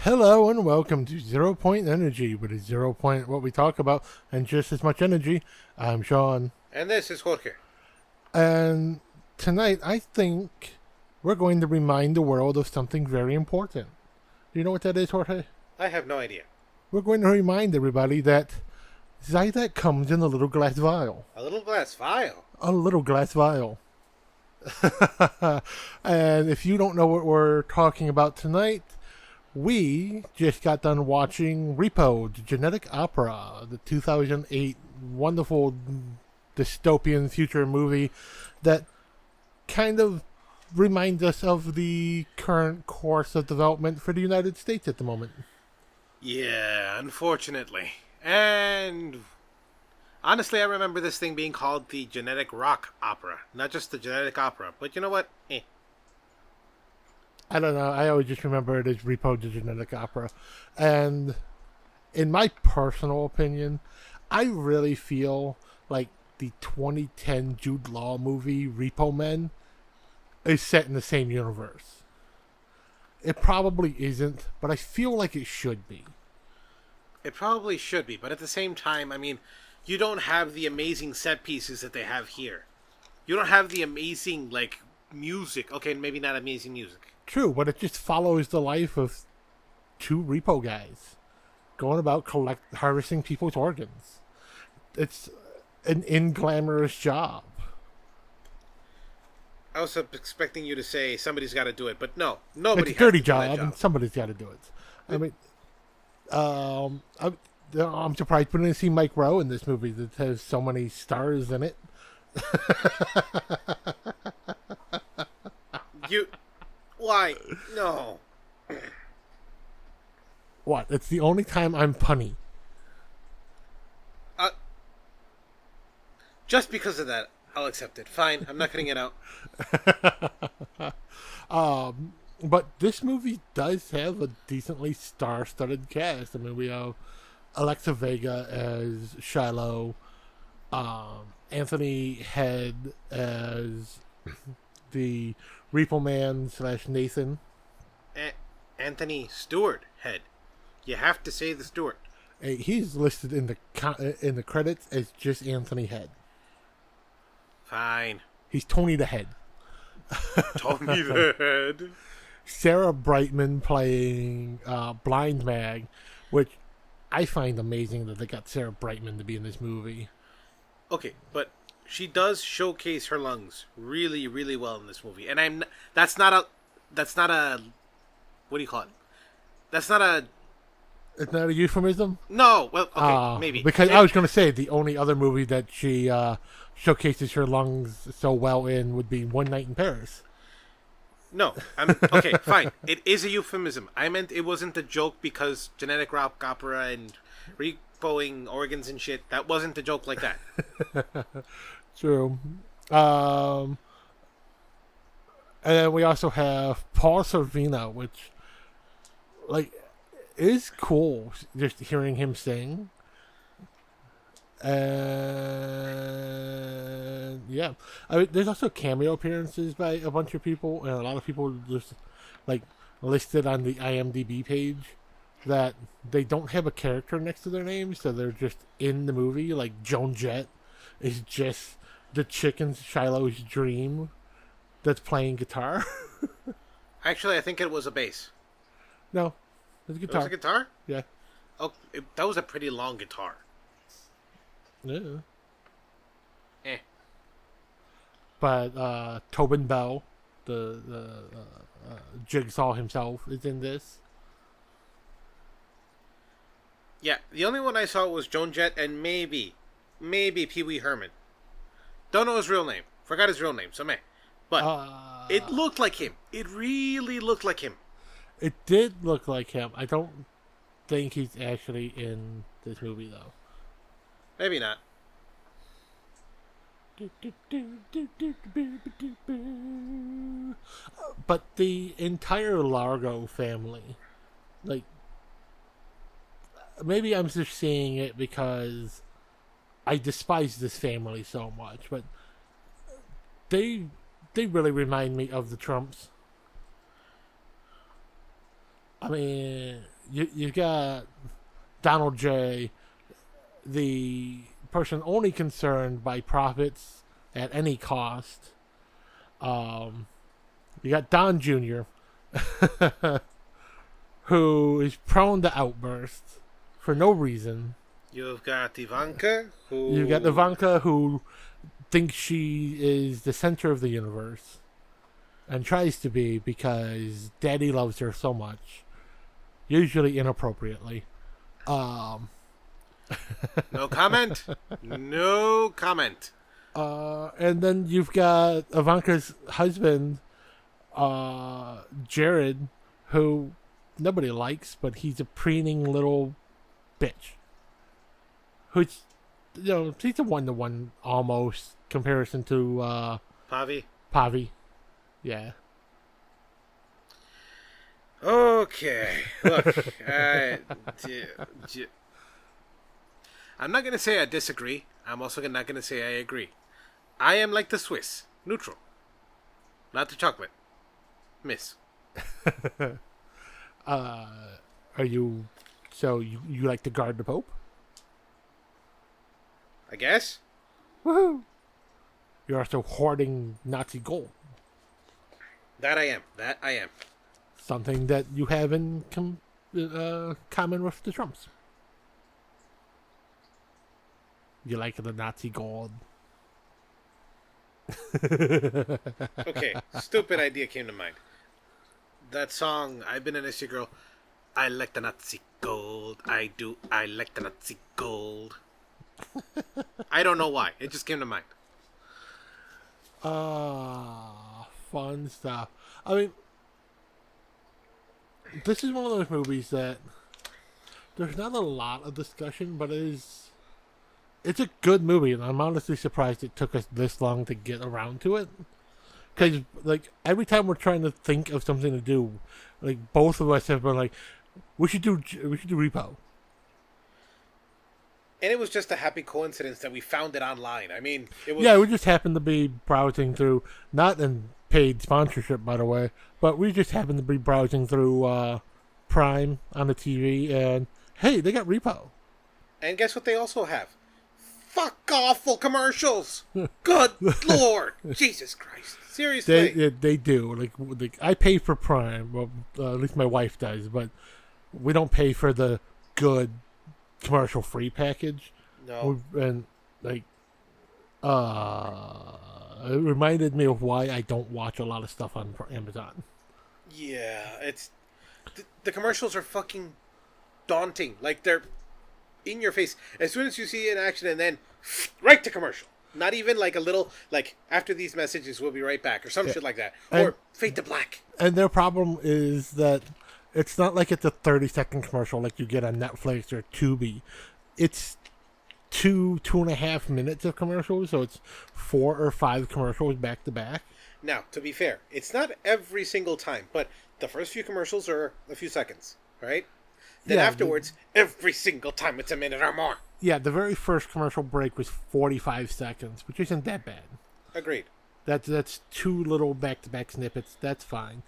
Hello and welcome to Zero Point Energy, with a 0 point what we talk about and just as much energy. I'm Sean, And this is Jorge. and tonight I think we're going to remind the world of something very important. Do you know what that is, Jorge? I have no idea. We're going to remind everybody that Zydex comes in a little glass vial. A little glass vial. A little glass vial. And if you don't know what we're talking about tonight, we just got done watching Repo, the genetic opera, the 2008 wonderful dystopian future movie that kind of reminds us of the current course of development for the United States at the moment. Yeah, unfortunately. And honestly, I remember this thing being called the genetic rock opera. Not just the genetic opera. But you know what? I don't know. I always just remember it as Repo, the genetic opera. And in my personal opinion, I really feel like the 2010 Jude Law movie Repo Men is set in the same universe. It probably isn't, but I feel like it should be. It probably should be. But at the same time, you don't have the amazing set pieces that they have here. You don't have the amazing, music. Okay, maybe not amazing music. True, but it just follows the life of two repo guys going about harvesting people's organs. It's an inglamorous job. I was expecting you to say somebody's got to do it, but no, nobody. It's a dirty has to do that job, and somebody's got to do it. I mean, I'm surprised we didn't see Mike Rowe in this movie that has so many stars in it. Why? No. What? It's the only time I'm punny. Just because of that, I'll accept it. Fine, I'm not cutting it out. But this movie does have a decently star-studded cast. I mean, we have Alexa Vega as Shiloh, Anthony Head as the Repo Man / Nathan. Anthony Stewart Head. You have to say the Stewart. He's listed in the credits as just Anthony Head. Fine. He's Tony the Head. Tony the Head. Sarah Brightman playing Blind Mag, which I find amazing that they got Sarah Brightman to be in this movie. Okay, but she does showcase her lungs really, really well in this movie, and that's not a. What do you call it? That's not a. Isn't that a euphemism? No, well, okay, maybe. Because I was going to say the only other movie that she showcases her lungs so well in would be One Night in Paris. No, okay, fine. It is a euphemism. I meant it wasn't a joke because genetic rock opera and repoing organs and shit. That wasn't a joke like that. True. And then we also have Paul Sorvino, which, is cool just hearing him sing. And yeah, I mean, there's also cameo appearances by a bunch of people, and a lot of people just listed on the IMDb page that they don't have a character next to their name, so they're just in the movie. Like Joan Jett is just the chick in Shiloh's dream that's playing guitar. Actually, I think it was a bass. No, it's a guitar. It was a guitar? Yeah. Oh, that was a pretty long guitar. Yeah. Eh. But Tobin Bell, the Jigsaw himself, is in this. Yeah, the only one I saw was Joan Jett and maybe Pee Wee Herman. Don't know his real name. Forgot his real name, so meh. But it looked like him. It really looked like him. It did look like him. I don't think he's actually in this movie, though. Maybe not. But the entire Largo family, maybe I'm just seeing it because I despise this family so much, but they really remind me of the Trumps. mean, you got Donald J., the person only concerned by profits at any cost. You got Don Jr., who is prone to outbursts for no reason. You've got Ivanka, who thinks she is the center of the universe and tries to be because Daddy loves her so much, usually inappropriately. No comment. No comment. And then you've got Ivanka's husband, Jared, who nobody likes, but he's a preening little bitch. Who's, he's a 1-to-1 almost comparison to Pavi. Yeah. Okay. Look, I'm not going to say I disagree. I'm also not going to say I agree. I am like the Swiss. Neutral. Not the chocolate. Miss. Are you... So, you like to guard the Pope? I guess. Woohoo! You're also hoarding Nazi gold. That I am. Something that you have in common with the Trumps. You like the Nazi gold. Okay, stupid idea came to mind. That song, I've Been an Issue Girl. I like the Nazi gold. I do. I like the Nazi gold. I don't know why. It just came to mind. Fun stuff. I mean, this is one of those movies that there's not a lot of discussion, but it's a good movie, and I'm honestly surprised it took us this long to get around to it. Because, like, every time we're trying to think of something to do, like, both of us have been like, we should do Repo. And it was just a happy coincidence that we found it online. I mean, it was... Yeah, we just happened to be browsing through, not in paid sponsorship, by the way, but we just happened to be browsing through Prime on the TV, and hey, they got Repo. And guess what they also have? Fuck awful commercials. Good Lord. Jesus Christ. Seriously. They do. Like I pay for Prime. Well, at least my wife does, but we don't pay for the good commercial-free package. No. And, like, it reminded me of why I don't watch a lot of stuff on Amazon. Yeah, it's... The commercials are fucking daunting. Like, they're in your face as soon as you see an action, and then right to commercial. Not even like a little, like, after these messages we'll be right back, or some shit like that, or fade to black. And their problem is that it's not like it's a 30-second commercial like you get on Netflix or Tubi. It's 2.5 minutes of commercials, so it's 4 or 5 commercials back to back. Now, to be fair, it's not every single time, but the first few commercials are a few seconds, right? Then afterwards, every single time it's a minute or more. Yeah, the very first commercial break was 45 seconds, which isn't that bad. Agreed. That's 2 little back-to-back snippets. That's fine.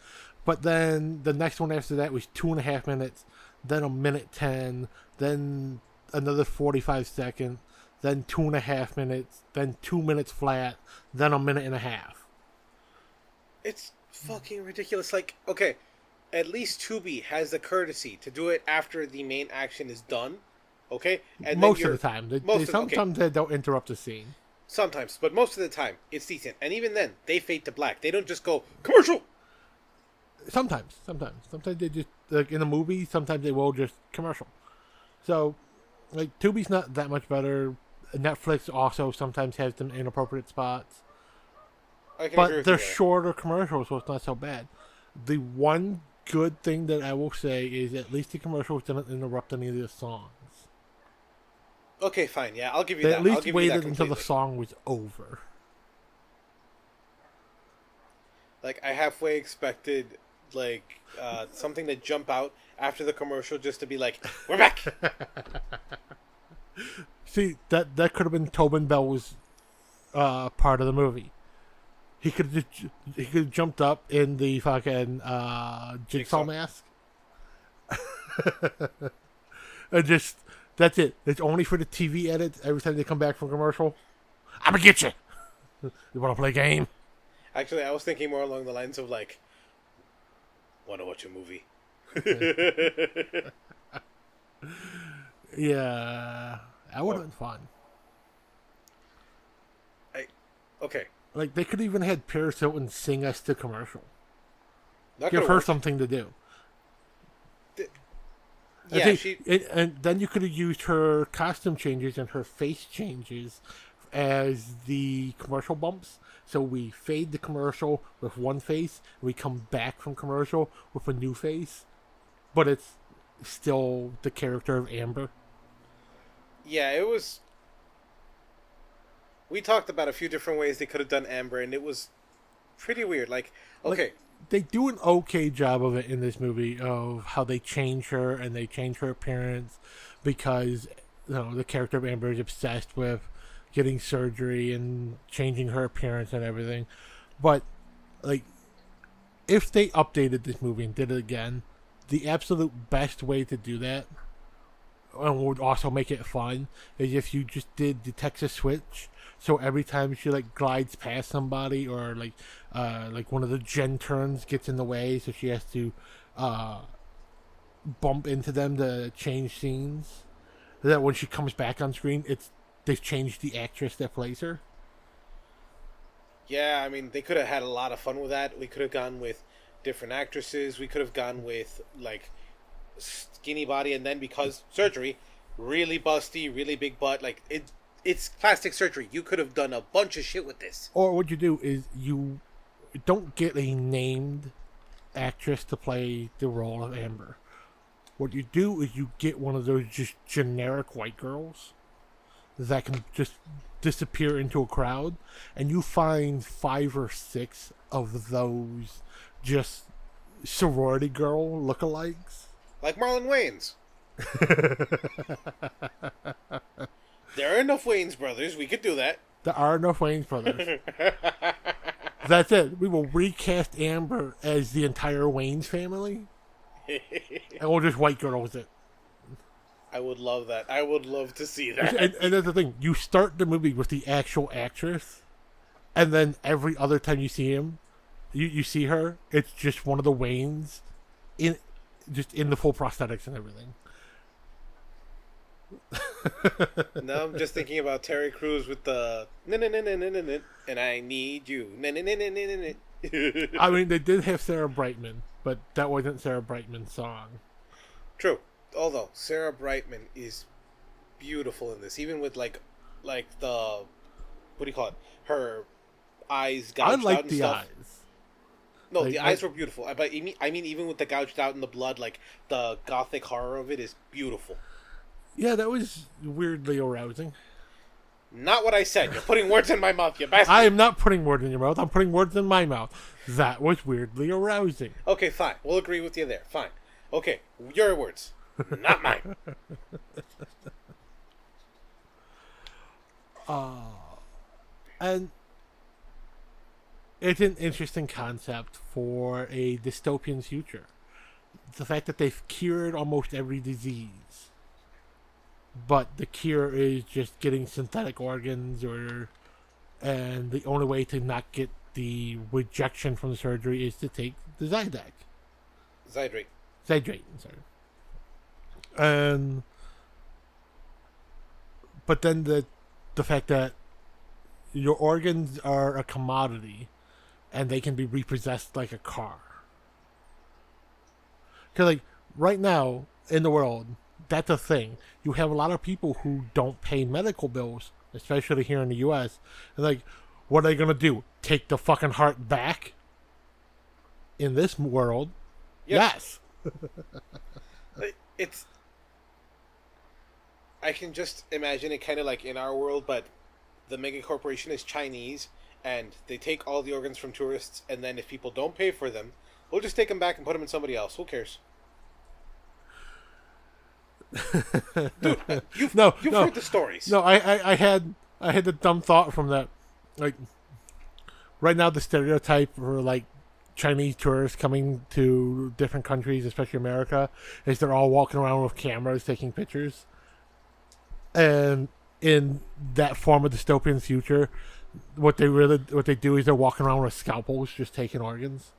But then the next one after that was 2.5 minutes, then 1:10, then another 45 seconds, then 2.5 minutes, then 2 minutes flat, then 1.5 minutes. It's fucking ridiculous. Like, okay, at least Tubi has the courtesy to do it after the main action is done. Okay? And most of the time. Sometimes they don't interrupt the scene. Sometimes, but most of the time, it's decent. And even then, they fade to black. They don't just go, commercial! Sometimes they just, like in a movie, sometimes they will just commercial. So, like, Tubi's not that much better. Netflix also sometimes has some inappropriate spots. But they're shorter commercials, so it's not so bad. The one good thing that I will say is at least the commercials didn't interrupt any of the songs. Okay, fine. Yeah, I'll give you they that. At least waited until the song was over. Like, I halfway expected, like, something to jump out after the commercial just to be like, we're back! See, that could have been Tobin Bell's part of the movie. He could have jumped up in the fucking jigsaw mask And just, that's it. It's only for the TV edits every time they come back from commercial. I'm gonna get you. You want to play a game? Actually, I was thinking more along the lines of like, want to watch a movie? Yeah, that would have been fun. Okay. Like, they could even had Paris Hilton sing us the commercial. Give her something to do. And then you could have used her costume changes and her face changes as the commercial bumps. So we fade the commercial with one face, and we come back from commercial with a new face, but it's still the character of Amber. Yeah, it was. We talked about a few different ways they could have done Amber, and it was pretty weird. Like, okay. Like, they do an okay job of it in this movie, of how they change her and they change her appearance because, you know, the character of Amber is obsessed with getting surgery and changing her appearance and everything. But, like, if they updated this movie and did it again, the absolute best way to do that, and would also make it fun, is if you just did the Texas switch. So every time she like glides past somebody, or like one of the gen turns gets in the way, so she has to bump into them to change scenes. That when she comes back on screen, they've changed the actress that plays her. Yeah, I mean, they could have had a lot of fun with that. We could have gone with different actresses. We could have gone with like skinny body, and then because surgery, really busty, really big butt. Like it's plastic surgery. You could have done a bunch of shit with this. Or what you do is you don't get a named actress to play the role of Amber. What you do is you get one of those just generic white girls that can just disappear into a crowd, and you find 5 or 6 of those just sorority girl lookalikes. Like Marlon Wayans. There are enough Wayans brothers. We could do that. There are enough Wayans brothers. That's it. We will recast Amber as the entire Wayans family. And we'll just white girls it. I would love that. I would love to see that. And that's the thing. You start the movie with the actual actress, and then every other time you see him, you see her, it's just one of the Wayans in the full prosthetics and everything. Now I'm just thinking about Terry Crews with the and I need you. I mean, they did have Sarah Brightman, but that wasn't Sarah Brightman's song. True. Although Sarah Brightman is beautiful in this, even with like the what do you call it? Her eyes gouged out and the stuff. Eyes. No, the eyes were beautiful. But I mean, even with the gouged out and the blood, like the gothic horror of it is beautiful. Yeah, that was weirdly arousing. Not what I said. You're putting words in my mouth, you bastard. I am not putting words in your mouth. I'm putting words in my mouth. That was weirdly arousing. Okay, fine. We'll agree with you there. Fine. Okay, your words, not mine. And it's an interesting concept for a dystopian future. The fact that they've cured almost every disease, but the cure is just getting synthetic organs, and the only way to not get the rejection from the surgery is to take the Zydrate, sorry. But then the fact that your organs are a commodity, and they can be repossessed like a car. Because, like, right now in the world, that's a thing. You have a lot of people who don't pay medical bills, especially here in the U.S. And, like, what are they going to do? Take the fucking heart back? In this world, yes. It's... I can just imagine it kind of like in our world, but the mega corporation is Chinese, and they take all the organs from tourists, and then if people don't pay for them, we'll just take them back and put them in somebody else. Who cares? Dude, you've heard the stories. No, I had the dumb thought from that. Like, right now the stereotype for, like, Chinese tourists coming to different countries, especially America, is they're all walking around with cameras taking pictures. And in that form of dystopian future, what they do is they're walking around with scalpels, just taking organs.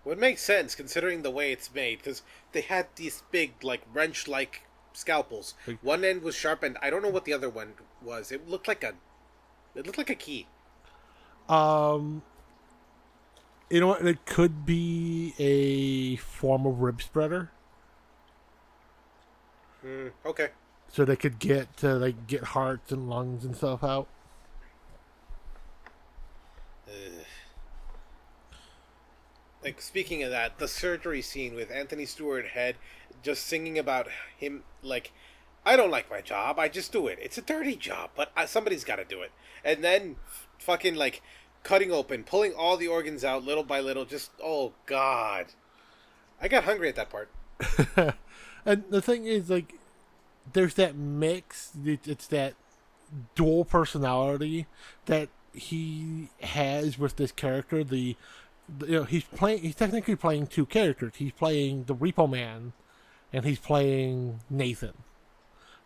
Would make sense considering the way it's made, because they had these big, like, wrench-like scalpels. One end was sharpened. I don't know what the other one was. It looked like a key. You know what? It could be a form of rib spreader. Okay. So they could get hearts and lungs and stuff out. Like, speaking of that, the surgery scene with Anthony Stewart Head just singing about him, like, I don't like my job, I just do it. It's a dirty job, but somebody's got to do it. And then fucking, like, cutting open, pulling all the organs out little by little, just, oh, God. I got hungry at that part. And the thing is, like, there's that mix, it's that dual personality that he has with this character. He's technically playing two characters. He's playing the Repo Man, and he's playing Nathan.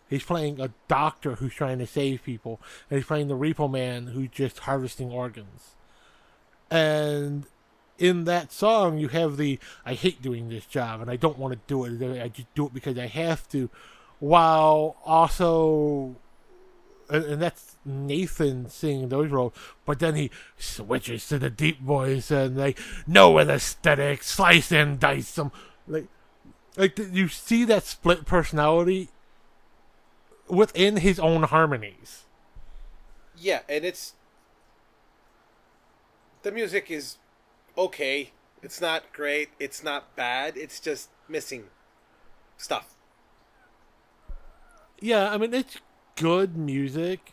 He's playing a doctor who's trying to save people, and he's playing the Repo Man who's just harvesting organs. And in that song, you have I hate doing this job, and I don't want to do it. I just do it because I have to. While also, and that's Nathan singing those roles, but then he switches to the deep voice and like, no anesthetic, slice and dice them. Like you see that split personality within his own harmonies. Yeah, and the music is okay. It's not great. It's not bad. It's just missing stuff. Yeah, I mean, it's good music.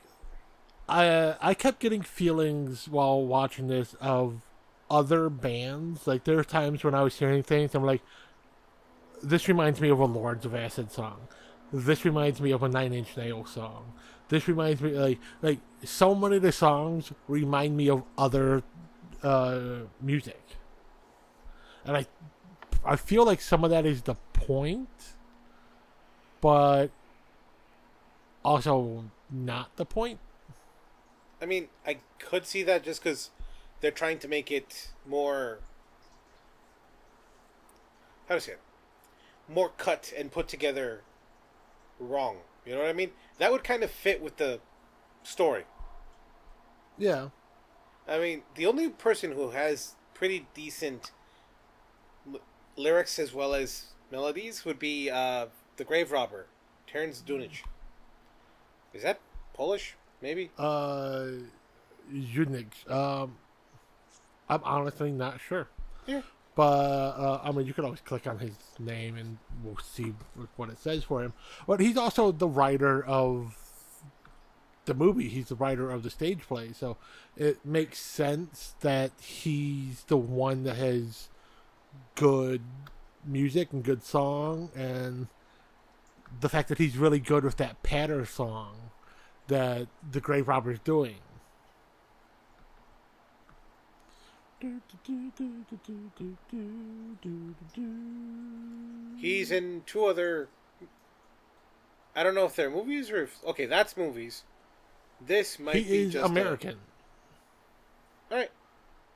I kept getting feelings while watching this of other bands. Like, there are times when I was hearing things, I'm like, this reminds me of a Lords of Acid song. This reminds me of a Nine Inch Nails song. This reminds me, like so many of the songs remind me of other music. And I feel like some of that is the point, but also not the point. I mean, I could see that just because they're trying to make it more, how to say it, more cut and put together wrong. You know what I mean? That would kind of fit with the story. Yeah. I mean, the only person who has pretty decent lyrics as well as melodies would be the Grave Robber, Terence Dunich. Is that Polish? Maybe? Unix. I'm honestly not sure. Yeah. But, I mean, you can always click on his name and we'll see what it says for him. But he's also the writer of the movie. He's the writer of the stage play. So it makes sense that he's the one that has good music and good song. And the fact that he's really good with that patter song that the Grave Robber's doing. He's in two other, I don't know if they're movies or if, okay, that's movies. This might be He is just American. Alright.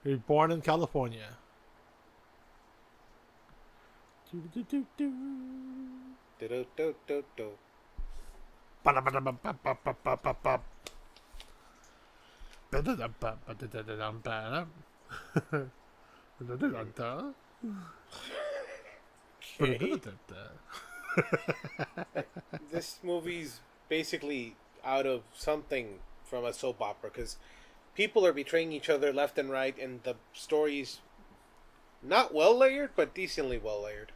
He was born in California. This movie's basically out of something from a soap opera because people are betraying each other left and right, and the story's not well layered, but decently well layered.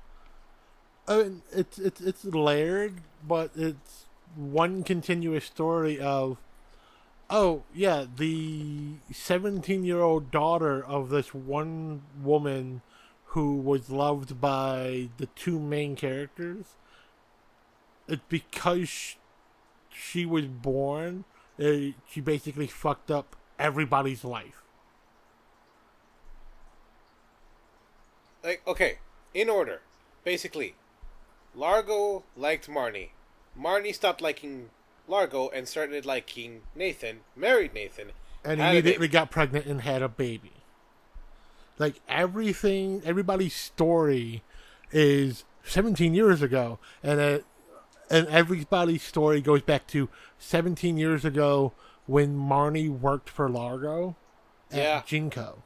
I mean, it's layered, but it's one continuous story of, oh yeah, the 17-year-old daughter of this one woman who was loved by the two main characters. It's because she was born, she basically fucked up everybody's life. Like, okay, in order. Basically, Largo liked Marnie. Marnie stopped liking Largo and started liking Nathan, married Nathan, And had a immediately baby. got pregnant and had a baby. Like, everybody's story is 17 years ago. And everybody's story goes back to 17 years ago when Marnie worked for Largo Yeah. at Jinko.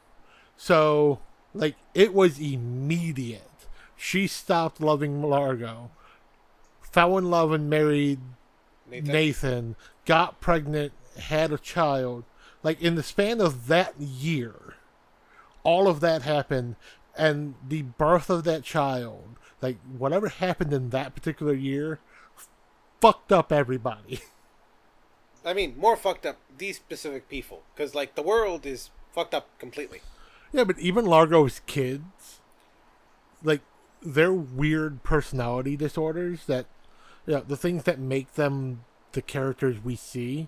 So, like, it was immediate. She stopped loving Largo, fell in love and married Nathan, got pregnant, had a child. Like, in the span of that year, all of that happened, and the birth of that child, like, whatever happened in that particular year, fucked up everybody. I mean, more fucked up these specific people. Because, like, the world is fucked up completely. Yeah, but even Largo's kids, like, their weird personality disorders that, the things that make them the characters we see,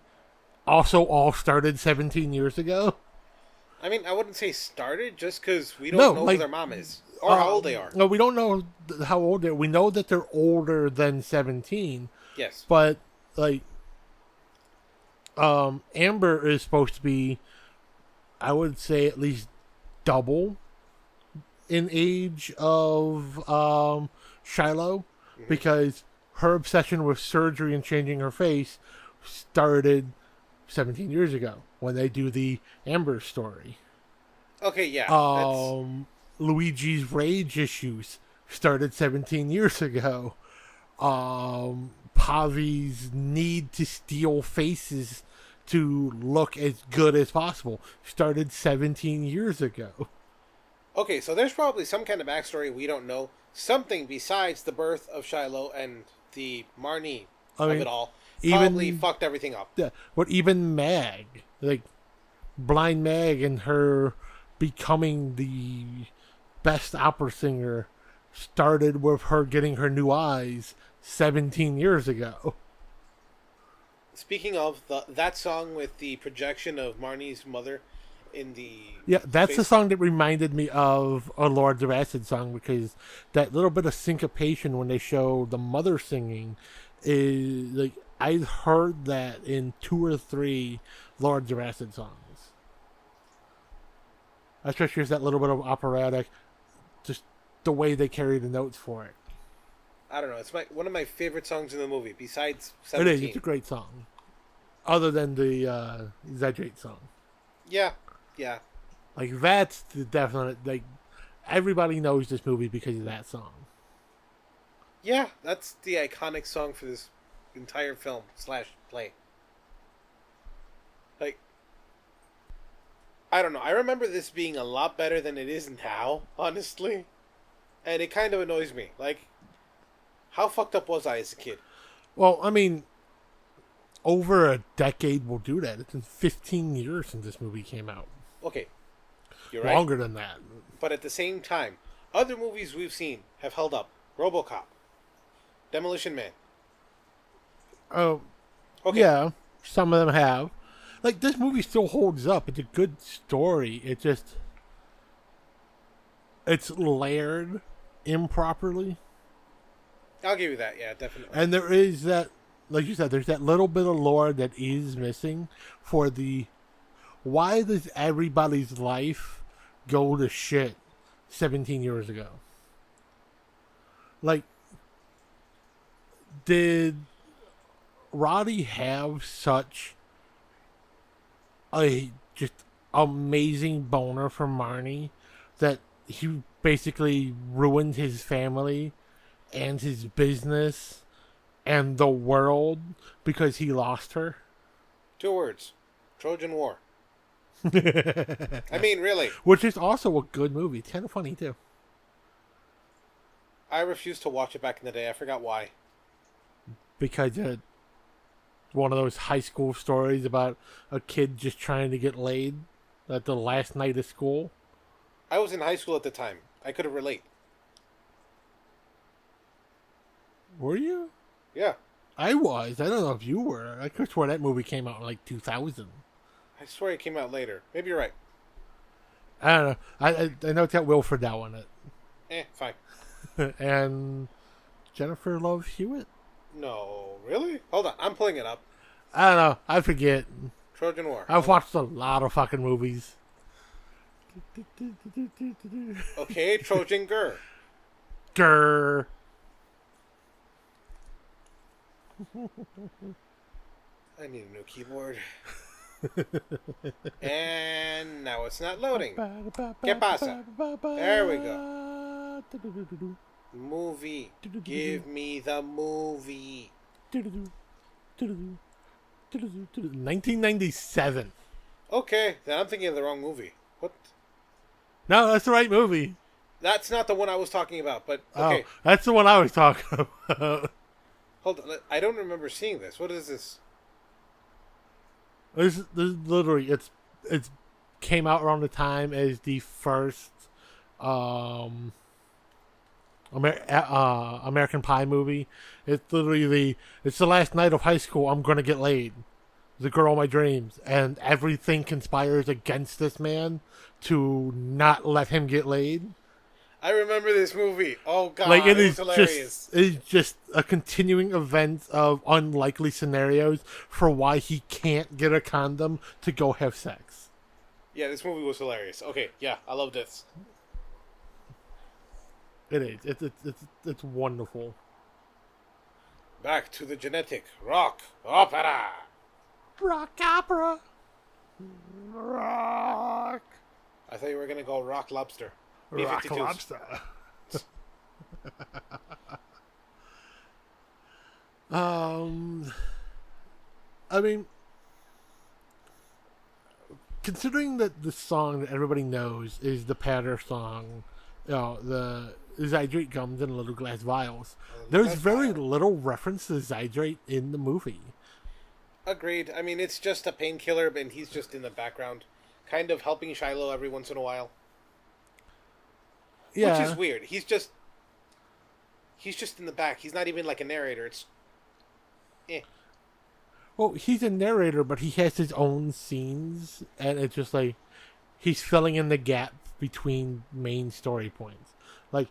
also all started 17 years ago. I mean, I wouldn't say started just because we don't know who their mom is. Or how old they are. No, we don't know how old they are. We know that they're older than 17. Yes. But, like, Amber is supposed to be, I would say, at least double in age of Shiloh, because her obsession with surgery and changing her face started 17 years ago when they do the Amber story. Okay, yeah. Luigi's rage issues started 17 years ago. Pavi's need to steal faces to look as good as possible started 17 years ago. Okay, so there's probably some kind of backstory we don't know. Something besides the birth of Shiloh and the Marnie of it all probably fucked everything up. Yeah, but even Mag, like Blind Mag and her becoming the best opera singer started with her getting her new eyes 17 years ago. Speaking of that song with the projection of Marnie's mother in the... Yeah, that's the song that reminded me of a Lords of Acid song, because that little bit of syncopation when they show the mother singing is like, I heard that in 2 or 3 Lords of Acid songs. Especially as that little bit of operatic, just the way they carry the notes for it. I don't know. It's one of my favorite songs in the movie, besides 17. It is. It's a great song. Other than the Exaggerate song. Yeah. Yeah. Like, that's the definite... Like, everybody knows this movie because of that song. Yeah, that's the iconic song for this entire film / play. Like, I don't know. I remember this being a lot better than it is now, honestly. And it kind of annoys me. Like, how fucked up was I as a kid? Well, I mean, over a decade will do that. It's been 15 years since this movie came out. Okay, you're right. Longer than that. But at the same time, other movies we've seen have held up. RoboCop. Demolition Man. Oh, okay. Yeah, some of them have. Like, this movie still holds up. It's a good story. It's layered improperly. I'll give you that, yeah, definitely. And there is that, like you said, there's that little bit of lore that is missing for the... Why does everybody's life go to shit 17 years ago? Like, did Roddy have such a just amazing boner for Marnie that he basically ruined his family and his business and the world because he lost her? 2 words. Trojan War. I mean, really. Which is also a good movie. It's kind of funny, too. I refused to watch it back in the day. I forgot why. Because it's one of those high school stories about a kid just trying to get laid at the last night of school. I was in high school at the time. I could relate. Were you? Yeah. I was. I don't know if you were. I could swear that movie came out in like 2000. I swear it came out later. Maybe you're right. I don't know. I know it's got Will Friedle in it. Fine. And Jennifer Love Hewitt. No, really? Hold on, I'm pulling it up. I don't know. I forget. Trojan War. I've watched a lot of fucking movies. Okay, Trojan Girl. Grr. I need a new keyboard. And now it's not loading. ¿Qué pasa? There we go. Movie. Give me the movie. 1997. Okay, then I'm thinking of the wrong movie. What? No, that's the right movie. That's not the one I was talking about, but okay. Oh, that's the one I was talking about. Hold on, I don't remember seeing this. What is this? This literally, it's came out around the time as the first American Pie movie. It's literally it's the last night of high school. I'm gonna get laid, the girl of my dreams, and everything conspires against this man to not let him get laid. I remember this movie. Oh god, like it is hilarious. just a continuing event of unlikely scenarios for why he can't get a condom to go have sex. Yeah, this movie was hilarious. Okay, yeah, I love this. It is. It's wonderful. Back to the genetic rock opera. Rock opera. Rock. I thought you were gonna go rock lobster. Rock B-52s. lobster. I mean, considering that the song that everybody knows is the Patter song, the Zydrate gums in little glass vials, there's very little reference to Zydrate in the movie. Agreed. I mean, it's just a painkiller, and he's just in the background, kind of helping Shiloh every once in a while. Yeah. Which is weird. He's just in the back. He's not even like a narrator. It's Well, he's a narrator, but he has his own scenes, and it's just like he's filling in the gap between main story points. Like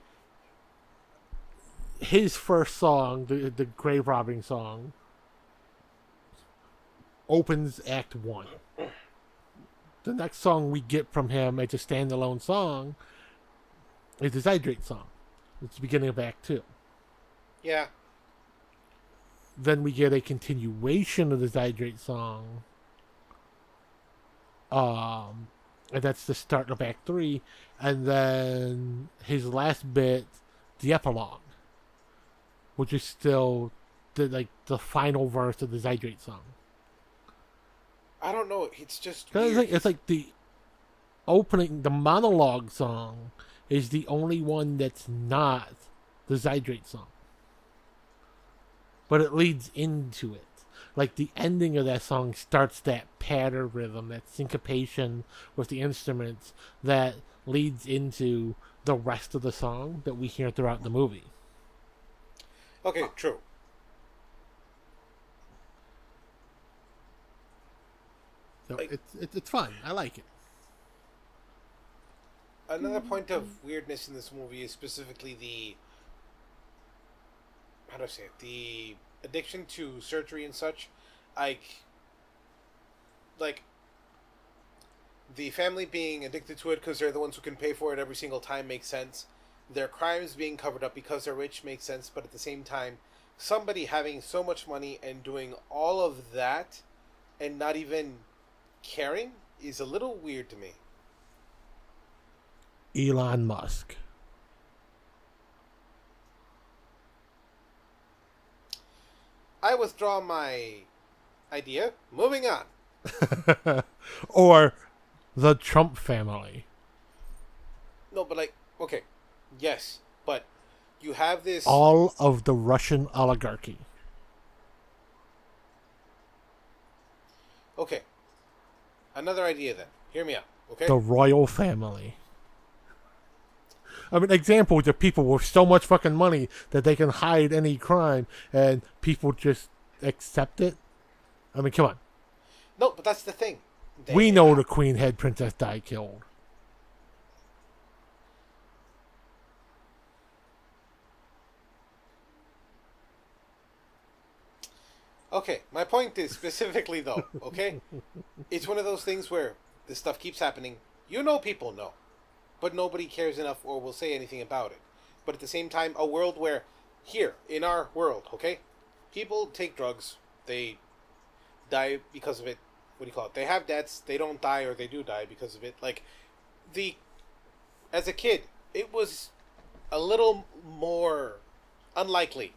his first song, the grave robbing song, opens Act 1. The next song we get from him as a standalone song is the Zydrate song. It's the beginning of Act 2. Yeah. Then we get a continuation of the Zydrate song. And that's the start of Act 3. And then his last bit, the epilogue, which is still the final verse of the Zydrate song. I don't know. It's just weird. It's like the opening, the monologue song is the only one that's not the Zydrate song. But it leads into it. Like the ending of that song starts that patter rhythm, that syncopation with the instruments that leads into the rest of the song that we hear throughout the movie. Okay, true. So it's fun. I like it. Another point of weirdness in this movie is specifically the the addiction to surgery and such. Like the family being addicted to it because they're the ones who can pay for it every single time makes sense. Their crimes being covered up because they're rich makes sense, but at the same time, somebody having so much money and doing all of that and not even caring is a little weird to me. Elon Musk. I withdraw my idea. Moving on. Or the Trump family. No, but okay. Yes, but you have this... All of the Russian oligarchy. Okay. Another idea then. Hear me out, okay? The royal family. I mean, examples of people with so much fucking money that they can hide any crime and people just accept it. I mean, come on. No, but that's the thing. We know the Queen had Princess Di killed. Okay, my point is specifically though, okay? It's one of those things where this stuff keeps happening. You know people know, but nobody cares enough or will say anything about it. But at the same time, a world where, here, in our world, okay? People take drugs, they die because of it. What do you call it? They have debts, they don't die or they do die because of it. Like, as a kid, it was a little more unlikely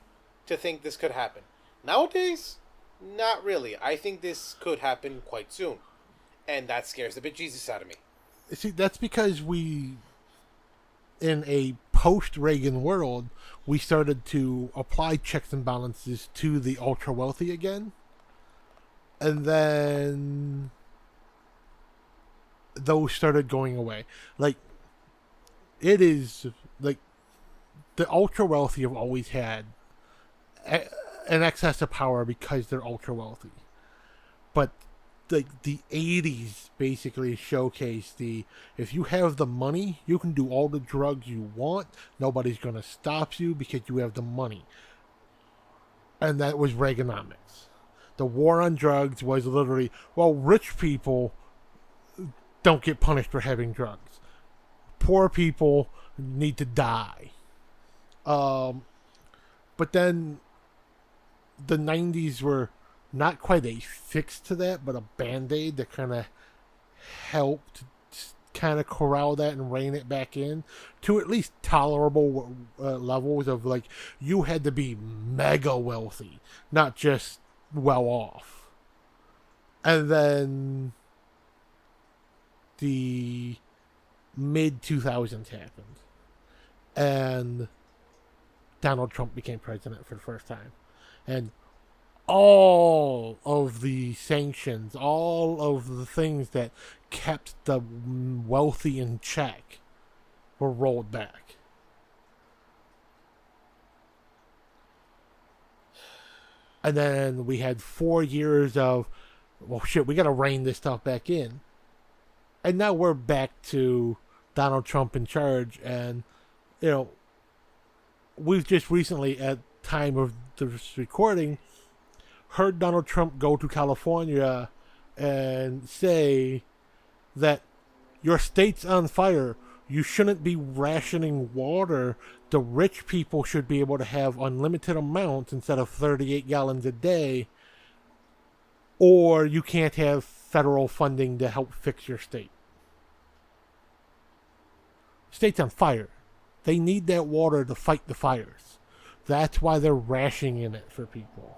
to think this could happen. Nowadays, not really. I think this could happen quite soon. And that scares the bejesus out of me. See, that's because we, in a post-Reagan world, we started to apply checks and balances to the ultra-wealthy again. And then those started going away. Like, it is, like, the ultra-wealthy have always had an excess of power because they're ultra-wealthy. But like the 80s basically showcased if you have the money, you can do all the drugs you want. Nobody's going to stop you because you have the money. And that was Reaganomics. The war on drugs was literally, well, rich people don't get punished for having drugs. Poor people need to die. But then the 90s were not quite a fix to that, but a band-aid that kind of helped kind of corral that and rein it back in to at least tolerable levels of, like, you had to be mega wealthy, not just well off. And then the mid-2000s happened. And Donald Trump became president for the first time. And all of the sanctions, all of the things that kept the wealthy in check were rolled back. And then we had 4 years of, well, shit, we got to rein this stuff back in. And now we're back to Donald Trump in charge. And, you know, we've just recently, at time of this recording, heard Donald Trump go to California and say that your state's on fire. You shouldn't be rationing water. The rich people should be able to have unlimited amounts instead of 38 gallons a day. Or you can't have federal funding to help fix your state. State's on fire. They need that water to fight the fires. That's why they're rationing it for people.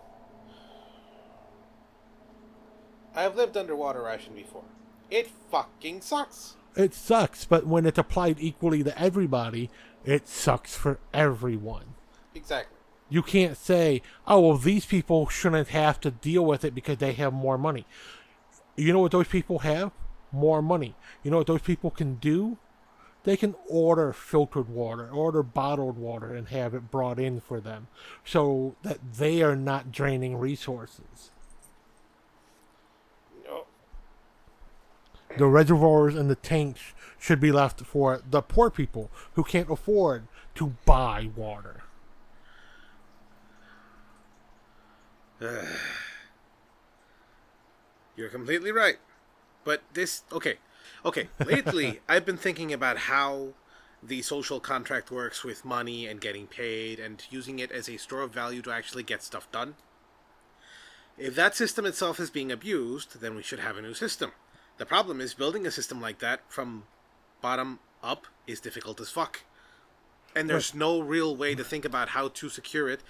I've lived under water ration before. It fucking sucks. It sucks, but when it's applied equally to everybody, it sucks for everyone. Exactly. You can't say, oh, well, these people shouldn't have to deal with it because they have more money. You know what those people have? More money. You know what those people can do? They can order filtered water, order bottled water, and have it brought in for them so that they are not draining resources. No. The reservoirs and the tanks should be left for the poor people who can't afford to buy water. You're completely right. But this... Okay, lately I've been thinking about how the social contract works with money and getting paid and using it as a store of value to actually get stuff done. If that system itself is being abused, then we should have a new system. The problem is building a system like that from bottom up is difficult as fuck. And there's no real way to think about how to secure it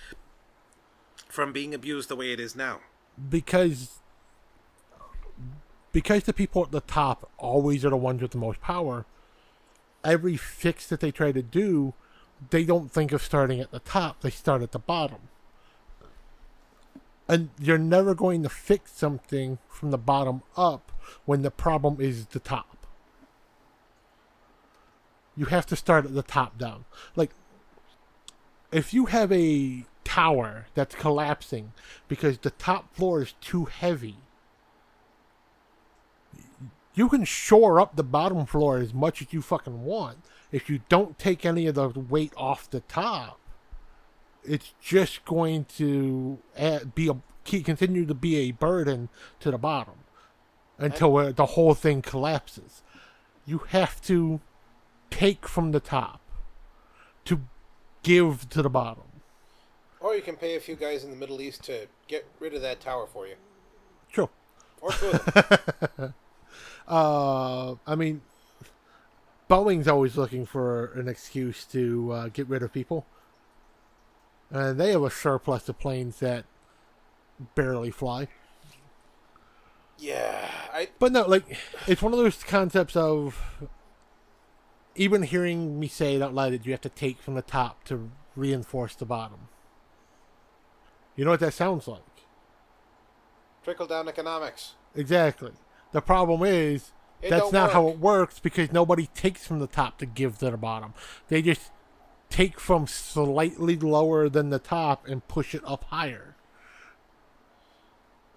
from being abused the way it is now. Because the people at the top always are the ones with the most power, every fix that they try to do, they don't think of starting at the top, they start at the bottom. And you're never going to fix something from the bottom up when the problem is the top. You have to start at the top down. Like, if you have a tower that's collapsing because the top floor is too heavy, you can shore up the bottom floor as much as you fucking want. If you don't take any of the weight off the top, it's just going to be continue to be a burden to the bottom until the whole thing collapses. You have to take from the top to give to the bottom. Or you can pay a few guys in the Middle East to get rid of that tower for you. Sure. Or two of them. I mean, Boeing's always looking for an excuse to get rid of people. And they have a surplus of planes that barely fly. Yeah. But no, like, it's one of those concepts of even hearing me say it out loud that you have to take from the top to reinforce the bottom. You know what that sounds like? Trickle-down economics. Exactly. The problem is, that's not how it works because nobody takes from the top to give to the bottom. They just take from slightly lower than the top and push it up higher.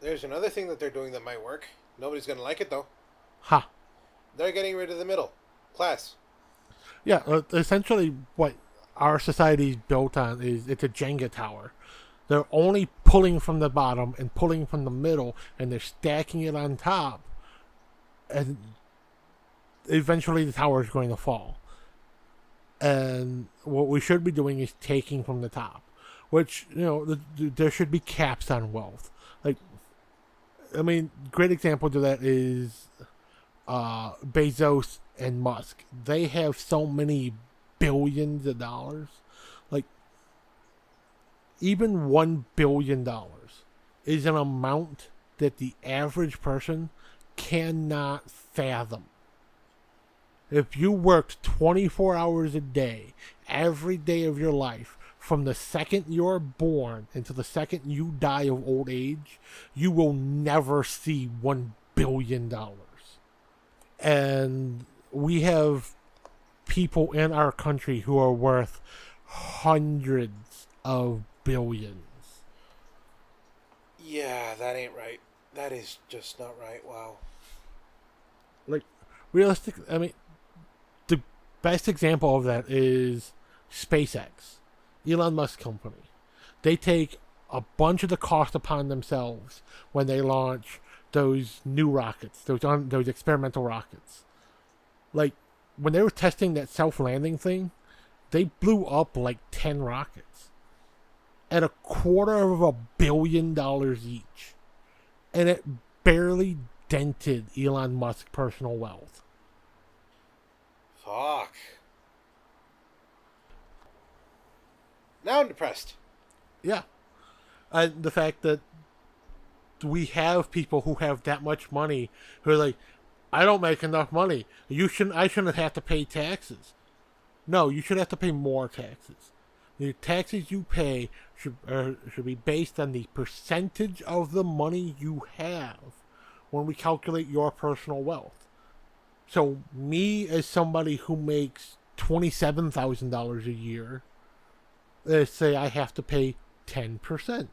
There's another thing that they're doing that might work. Nobody's going to like it, though. Ha. They're getting rid of the middle class. Yeah, essentially what our society is built on is it's a Jenga tower. They're only pulling from the bottom and pulling from the middle, and they're stacking it on top. And eventually the tower is going to fall. And what we should be doing is taking from the top. Which, you know, there should be caps on wealth. Like, I mean, great example to that is Bezos and Musk. They have so many billions of dollars. Like, even $1 billion is an amount that the average person cannot fathom. If you worked 24 hours a day, every day of your life, from the second you're born until the second you die of old age, you will never see $1 billion. And we have people in our country who are worth hundreds of billions. Yeah, that ain't right. That is just not right. Wow. Like, realistically, I mean, the best example of that is SpaceX, Elon Musk's company. They take a bunch of the cost upon themselves when they launch those new rockets, those experimental rockets. Like, when they were testing that self-landing thing, they blew up like 10 rockets at $250 million each. And it barely dented Elon Musk's personal wealth. Fuck. Now I'm depressed. Yeah. And the fact that we have people who have that much money who are like, I don't make enough money. I shouldn't have to pay taxes. No, you should have to pay more taxes. The taxes you pay should be based on the percentage of the money you have when we calculate your personal wealth. So me, as somebody who makes $27,000 a year, let's say I have to pay 10%.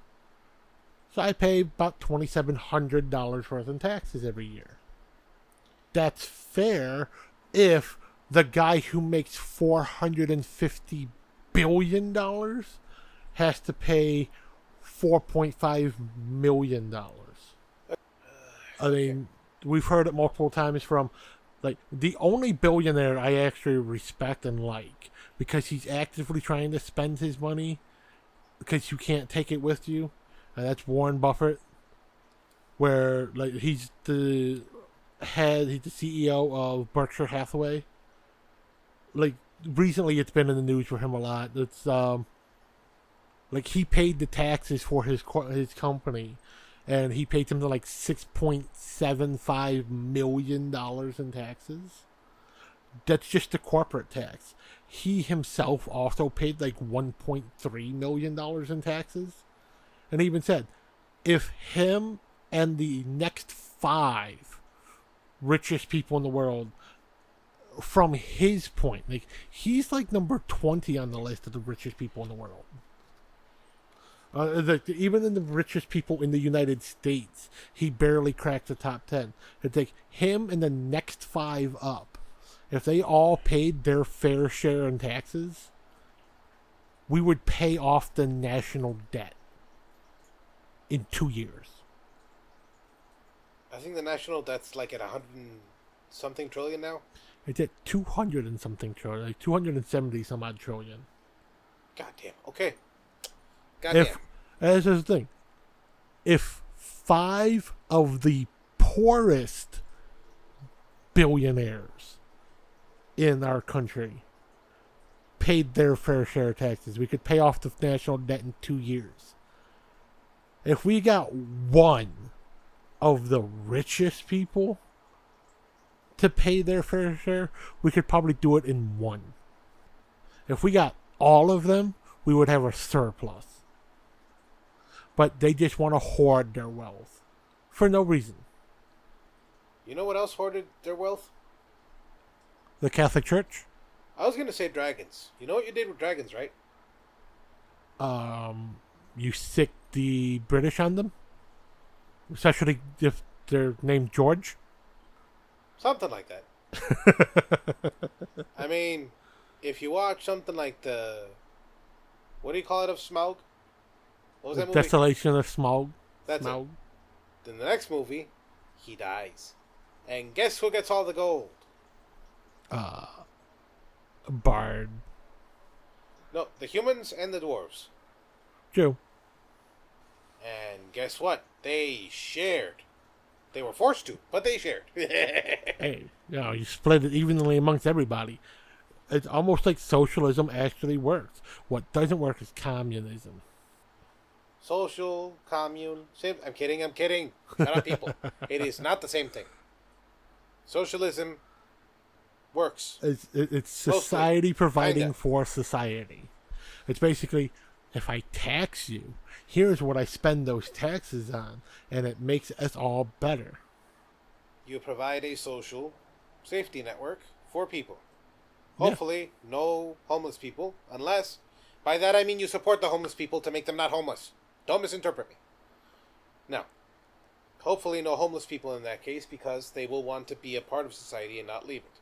So I pay about $2,700 worth in taxes every year. That's fair if the guy who makes $450 billion has to pay $4.5 million. I mean, we've heard it multiple times from, like, the only billionaire I actually respect and like, because he's actively trying to spend his money because you can't take it with you, and that's Warren Buffett, where, like, he's the CEO of Berkshire Hathaway. Like, recently it's been in the news for him a lot. It's like, he paid the taxes for his company, and he paid them to like $6.75 million in taxes. That's just the corporate tax. He himself also paid like $1.3 million in taxes. And he even said, if him and the next 5 richest people in the world, from his point, like, he's like number 20 on the list of the richest people in the world. Even in the richest people in the United States, he barely cracked the top 10. It's like him and the next 5 up. If they all paid their fair share in taxes, we would pay off the national debt. in 2 years. I think the national debt's like at 100 and something trillion now. It's at 200 and something trillion, like 270 some odd trillion. Goddamn. Okay. Goddamn. As is the thing, if 5 of the poorest billionaires in our country paid their fair share of taxes, we could pay off the national debt in 2 years. If we got one of the richest people to pay their fair share, we could probably do it in 1. If we got all of them, we would have a surplus. But they just want to hoard their wealth for no reason. You know what else hoarded their wealth? The Catholic Church? I was going to say dragons. You know what you did with dragons, right? You sick the British on them? Especially if they're named George? Something like that. I mean, if you watch something like what do you call it, of Smaug? What was that movie? Desolation of Smaug. That's Smaug. it. Then the next movie, he dies. And guess who gets all the gold? Bard. No, the humans and the dwarves. True. And guess what? They shared. They were forced to, but they shared. Hey, you split it evenly amongst everybody. It's almost like socialism actually works. What doesn't work is communism. Social, commune, I'm kidding. Shut up, people. It is not the same thing. Socialism works. It's society providing Kinda. for society. It's basically, if I tax you, here's what I spend those taxes on, and it makes us all better. You provide a social safety network for people. Hopefully, no homeless people, unless, by that I mean you support the homeless people to make them not homeless. Don't misinterpret me. No. Hopefully no homeless people in that case, because they will want to be a part of society and not leave it.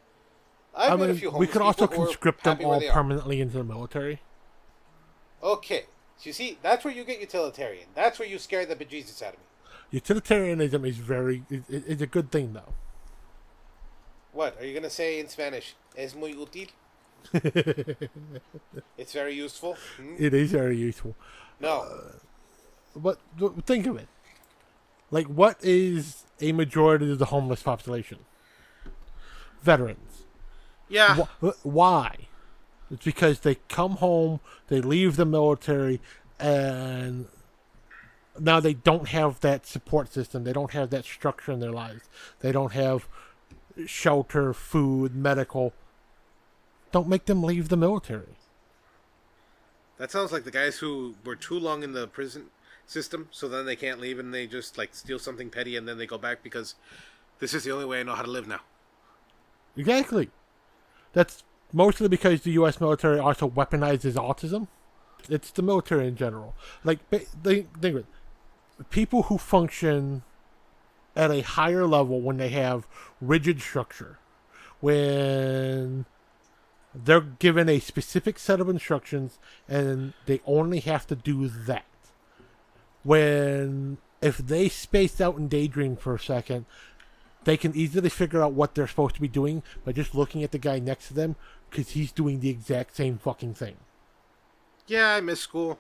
I've met a few homeless we could also people who are conscript them happy where all they are. permanently into the military. Okay. So you see, that's where you get utilitarian. That's where you scare the bejesus out of me. Utilitarianism is it's a good thing, though. What? Are you going to say in Spanish, es muy útil? It's very useful? It is very useful. No. But think of it. Like, what is a majority of the homeless population? Veterans. Yeah. Why? It's because they come home, they leave the military, and now they don't have that support system. They don't have that structure in their lives. They don't have shelter, food, medical. Don't make them leave the military. That sounds like the guys who were too long in the prison system, so then they can't leave and they just like steal something petty and then they go back because this is the only way I know how to live now. Exactly. That's mostly because the U.S. military also weaponizes autism. It's the military in general. Like, think of it. People who function at a higher level when they have rigid structure, when they're given a specific set of instructions and they only have to do that. If they space out and daydream for a second, they can easily figure out what they're supposed to be doing by just looking at the guy next to them, because he's doing the exact same fucking thing. Yeah, I miss school.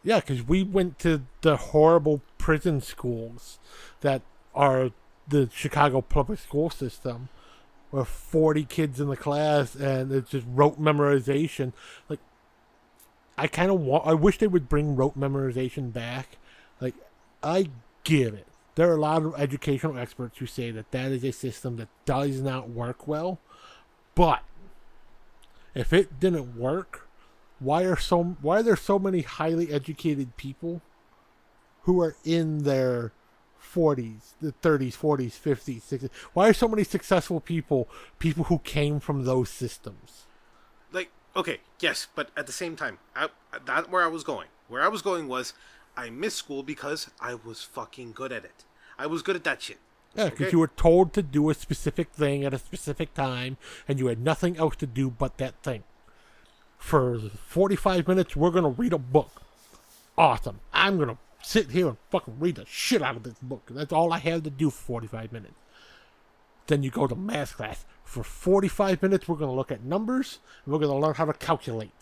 Yeah, because we went to the horrible prison schools that are the Chicago public school system, where 40 kids in the class and it's just rote memorization. Like, I wish they would bring rote memorization back. Like, I get it. There are a lot of educational experts who say that is a system that does not work well. But if it didn't work, why are there so many highly educated people who are in their 40s, the 30s, 40s, 50s, 60s? Why are so many successful people who came from those systems? Like, okay, yes, but at the same time, not where I was going. Where I was going was, I missed school because I was fucking good at it. I was good at that shit. Yeah, because you were told to do a specific thing at a specific time, and you had nothing else to do but that thing. For 45 minutes, we're going to read a book. Awesome. I'm going to sit here and fucking read the shit out of this book. That's all I have to do for 45 minutes. Then you go to math class. For 45 minutes, we're going to look at numbers, and we're going to learn how to calculate.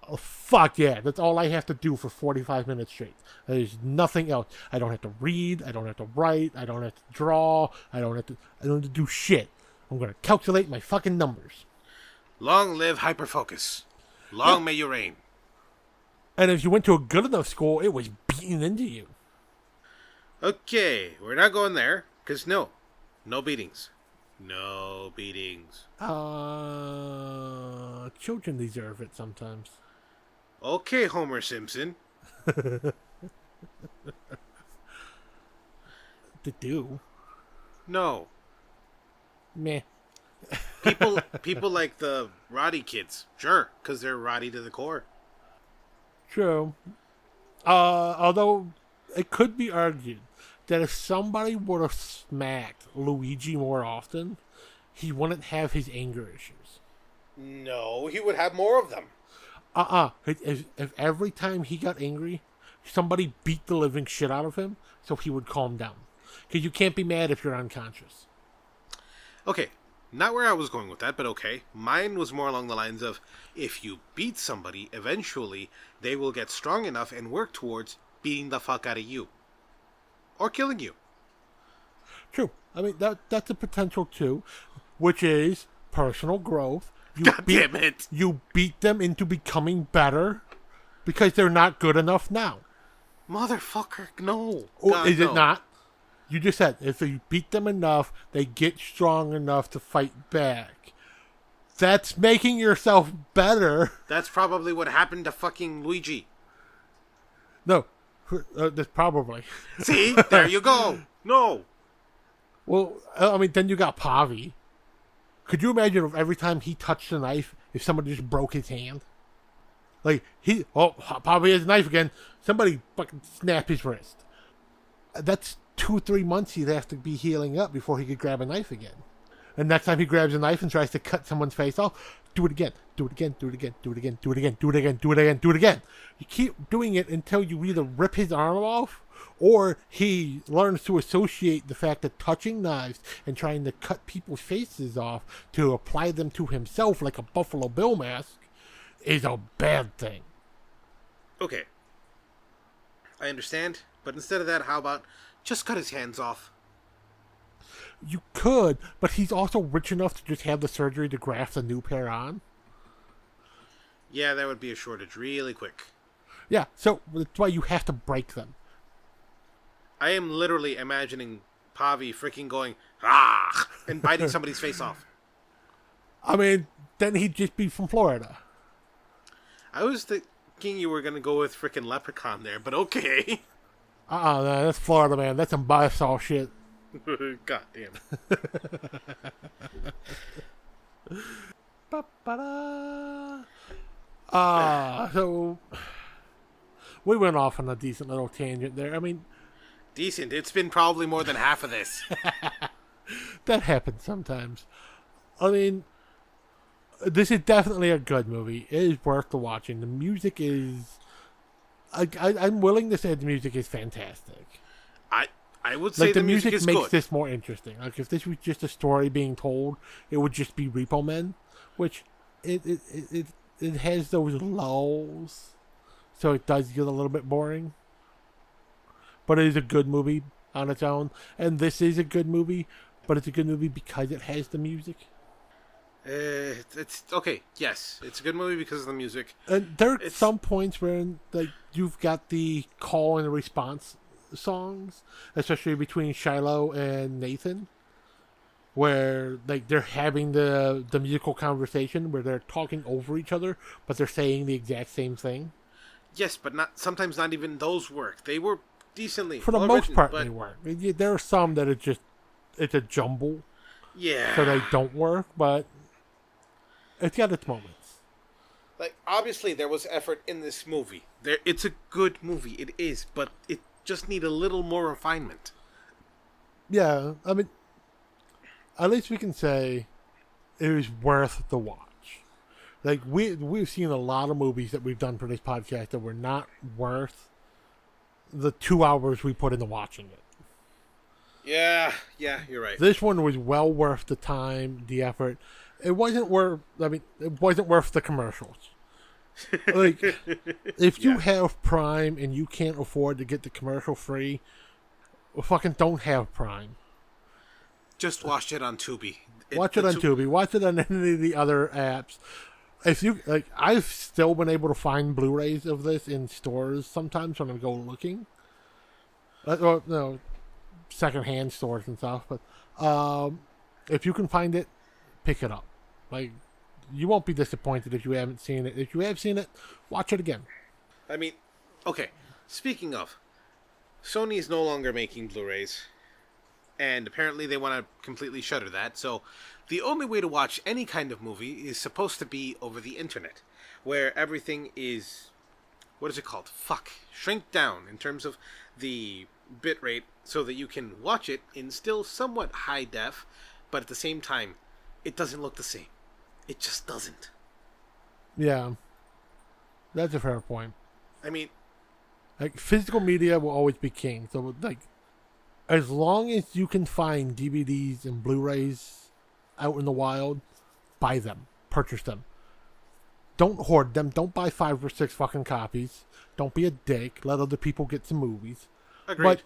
Oh, fuck yeah. That's all I have to do for 45 minutes straight. There's nothing else. I don't have to read. I don't have to write. I don't have to draw. I don't have to do shit. I'm going to calculate my fucking numbers. Long live hyperfocus. Long may you reign. And if you went to a good enough school, it was beaten into you. Okay, we're not going there, because no beatings. No beatings. Children deserve it sometimes. Okay, Homer Simpson. They do. No. Meh. People like the Roddy kids. Sure, because they're Roddy to the core. True. Although, it could be argued that if somebody would have smacked Luigi more often, he wouldn't have his anger issues. No, he would have more of them. If every time he got angry, somebody beat the living shit out of him, so he would calm down. Because you can't be mad if you're unconscious. Okay, not where I was going with that, but okay. Mine was more along the lines of, if you beat somebody, eventually they will get strong enough and work towards beating the fuck out of you. Or killing you. True. I mean, that's a potential too, which is personal growth. Damn it! You beat them into becoming better because they're not good enough now. Motherfucker, no. Or is it not? You just said if you beat them enough, they get strong enough to fight back. That's making yourself better. That's probably what happened to fucking Luigi. No, that's probably. See? There you go. No. Well, I mean, then you got Pavi. Could you imagine if every time he touched a knife, if somebody just broke his hand? Like, Pavi has a knife again. Somebody fucking snap his wrist. That's 2-3 months he'd have to be healing up before he could grab a knife again. And next time he grabs a knife and tries to cut someone's face off, do it again, do it again, do it again, do it again, do it again, do it again, do it again, do it again. You keep doing it until you either rip his arm off, or he learns to associate the fact that touching knives and trying to cut people's faces off to apply them to himself like a Buffalo Bill mask is a bad thing. Okay. I understand, but instead of that, how about just cut his hands off? You could, but he's also rich enough to just have the surgery to graft a new pair on. Yeah, that would be a shortage really quick. Yeah, so that's why you have to break them. I am literally imagining Pavi freaking going, ah, and biting somebody's face off. I mean, then he'd just be from Florida. I was thinking you were going to go with freaking Leprechaun there, but okay. No, that's Florida, man. That's some biosol shit. God damn. So we went off on a decent little tangent there. I mean, decent. It's been probably more than half of this. That happens sometimes. I mean, this is definitely a good movie. It is worth the watching. The music is... I'm willing to say the music is fantastic. I would say like, the music is makes good. this more interesting. Like, if this was just a story being told, it would just be Repo Men, which it has those lulls, so it does get a little bit boring. But it is a good movie on its own, and this is a good movie, but it's a good movie because it has the music. It's okay. Yes, it's a good movie because of the music. And there are some points where, like, you've got the call and response songs, especially between Shiloh and Nathan, where like they're having the musical conversation where they're talking over each other, but they're saying the exact same thing. Yes, but sometimes not even those work. They were decently for the most part, they weren't. There are some that it's a jumble. Yeah. So they don't work, but it's got its moments. Like, obviously there was effort in this movie. It's a good movie. It is, but it just need a little more refinement. Yeah, I mean, at least we can say it was worth the watch. Like, we've seen a lot of movies that we've done for this podcast that were not worth the 2 hours we put into watching it. Yeah, you're right. This one was well worth the time, the effort. It wasn't worth the commercials. Like, if you have Prime and you can't afford to get the commercial free, fucking don't have Prime. Just watch it on Tubi. Watch it on Tubi. Watch it on any of the other apps. If you like, I've still been able to find Blu-rays of this in stores sometimes when I go looking. Secondhand stores and stuff. But if you can find it, pick it up. Like, you won't be disappointed if you haven't seen it. If you have seen it, watch it again. I mean, okay. Speaking of, Sony is no longer making Blu-rays, and apparently they want to completely shutter that. So the only way to watch any kind of movie is supposed to be over the internet, where everything is, what is it called? Shrink down in terms of the bitrate so that you can watch it in still somewhat high def, but at the same time, it doesn't look the same. It just doesn't. Yeah. That's a fair point. I mean, like, physical media will always be king. So, like, as long as you can find DVDs and Blu-rays out in the wild, buy them. Purchase them. Don't hoard them. Don't buy 5 or 6 fucking copies. Don't be a dick. Let other people get some movies. agreed.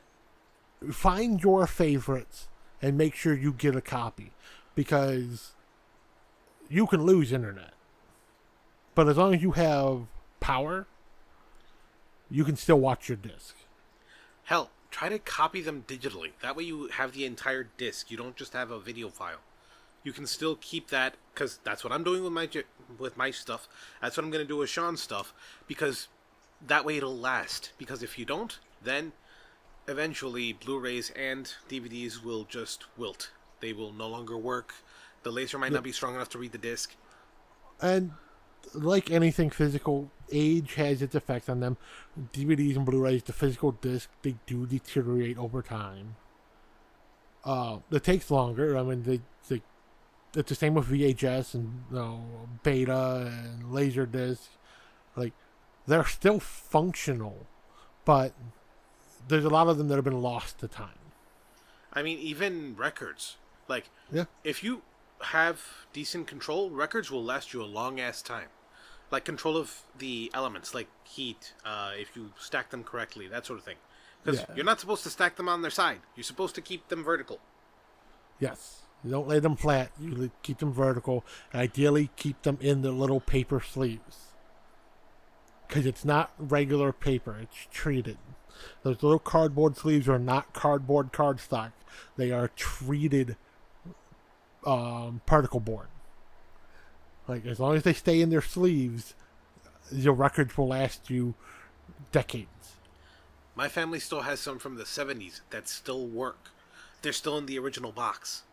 But find your favorites and make sure you get a copy. Because you can lose internet. But as long as you have power, you can still watch your disc. Hell, try to copy them digitally. That way you have the entire disc. You don't just have a video file. You can still keep that, because that's what I'm doing with my stuff. That's what I'm going to do with Sean's stuff, because that way it'll last. Because if you don't, then eventually Blu-rays and DVDs will just wilt. They will no longer work. The laser might not be strong enough to read the disc. And like anything physical, age has its effects on them. DVDs and Blu-rays, the physical disc, they do deteriorate over time. It takes longer. I mean, it's the same with VHS and Beta and Laserdisc. Like, they're still functional, but there's a lot of them that have been lost to time. I mean, even records. Like, yeah. If you have decent control, records will last you a long-ass time. Like, control of the elements, like heat, if you stack them correctly, that sort of thing. Because you're not supposed to stack them on their side. You're supposed to keep them vertical. Yes. You don't lay them flat. You keep them vertical. And ideally, keep them in the little paper sleeves. Because it's not regular paper. It's treated. Those little cardboard sleeves are not cardboard cardstock. They are treated particle board. Like, as long as they stay in their sleeves, your records will last you decades. My family still has some from the 70s that still work. They're still in the original box.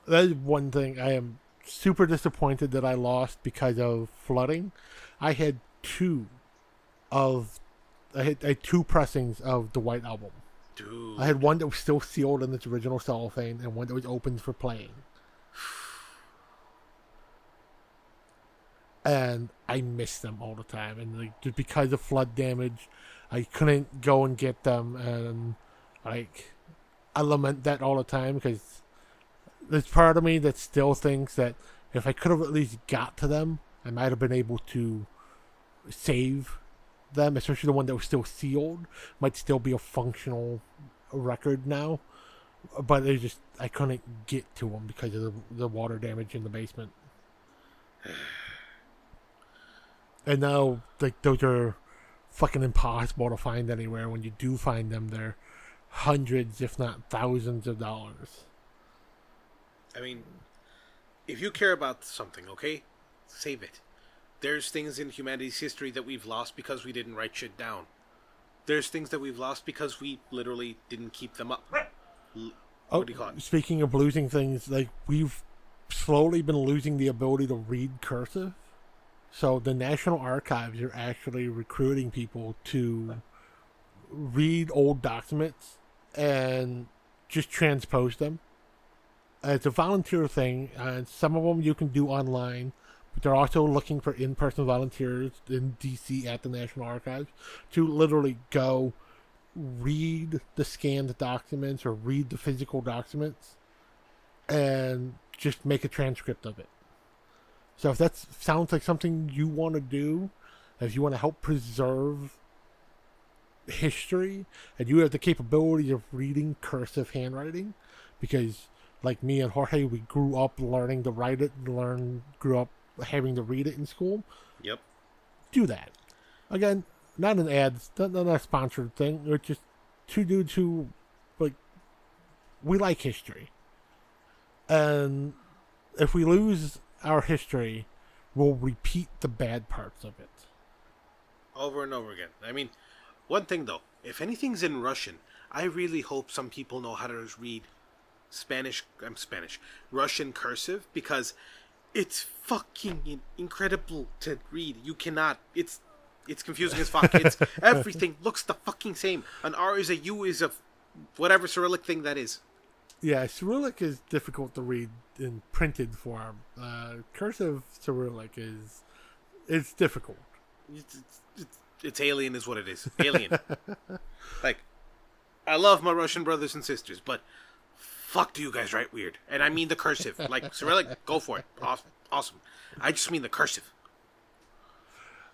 That is one thing I am super disappointed that I lost because of flooding. I had two pressings of the White Album. Dude. I had one that was still sealed in its original cellophane and one that was opened for playing. And I miss them all the time. And like, just because of flood damage, I couldn't go and get them. And like, I lament that all the time because there's part of me that still thinks that if I could have at least got to them, I might have been able to save them, especially the one that was still sealed. Might still be a functional record now. But I couldn't get to them because of the water damage in the basement. And now, like, those are fucking impossible to find anywhere. When you do find them, they're hundreds, if not thousands of dollars. I mean, if you care about something, okay, save it. There's things in humanity's history that we've lost because we didn't write shit down. There's things that we've lost because we literally didn't keep them up. What do you call it? Speaking of losing things, like, we've slowly been losing the ability to read cursive. So the National Archives are actually recruiting people to read old documents and just transpose them. It's a volunteer thing, and some of them you can do online, but they're also looking for in-person volunteers in DC at the National Archives to literally go read the scanned documents or read the physical documents and just make a transcript of it. So if that sounds like something you want to do, if you want to help preserve history and you have the capability of reading cursive handwriting, because like me and Jorge, we grew up learning to write it, grew up having to read it in school. Yep. Do that. Again, not an ad, not a sponsored thing. It's just two dudes who, like, we like history. And if we lose our history, we'll repeat the bad parts of it. Over and over again. I mean, one thing though, if anything's in Russian, I really hope some people know how to read Russian cursive, because it's fucking incredible to read. You cannot, it's confusing as fuck. It's everything looks the fucking same. An R is a U is a whatever Cyrillic thing that is. Yeah, Cyrillic is difficult to read in printed form. Cursive Cyrillic it's difficult. It's alien is what it is. Alien. Like, I love my Russian brothers and sisters, but fuck do you guys write weird. And I mean the cursive. Like, Cyrillic, go for it. Awesome. I just mean the cursive.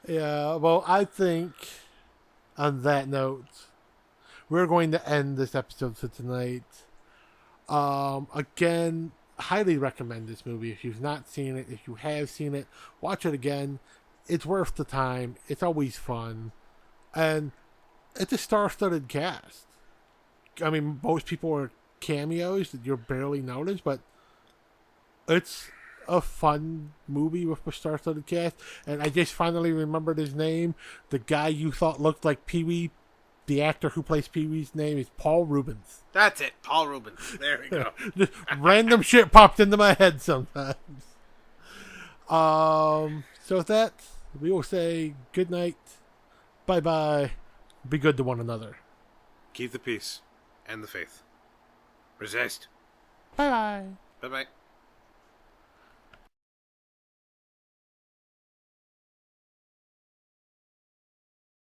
Yeah, well, I think on that note, we're going to end this episode for tonight. Again, highly recommend this movie. If you've not seen it, if you have seen it, watch it again. It's worth the time. It's always fun. And it's a star-studded cast. I mean, most people are cameos that you'll barely notice, but it's a fun movie with a star-studded cast. And I just finally remembered his name. The guy you thought looked like Pee-wee, the actor who plays Pee-wee's name is Paul Rubens. That's it, Paul Rubens. There we go. Just random shit popped into my head sometimes. So with that, we will say good night, bye-bye, be good to one another. Keep the peace and the faith. Resist. Bye-bye. Bye-bye.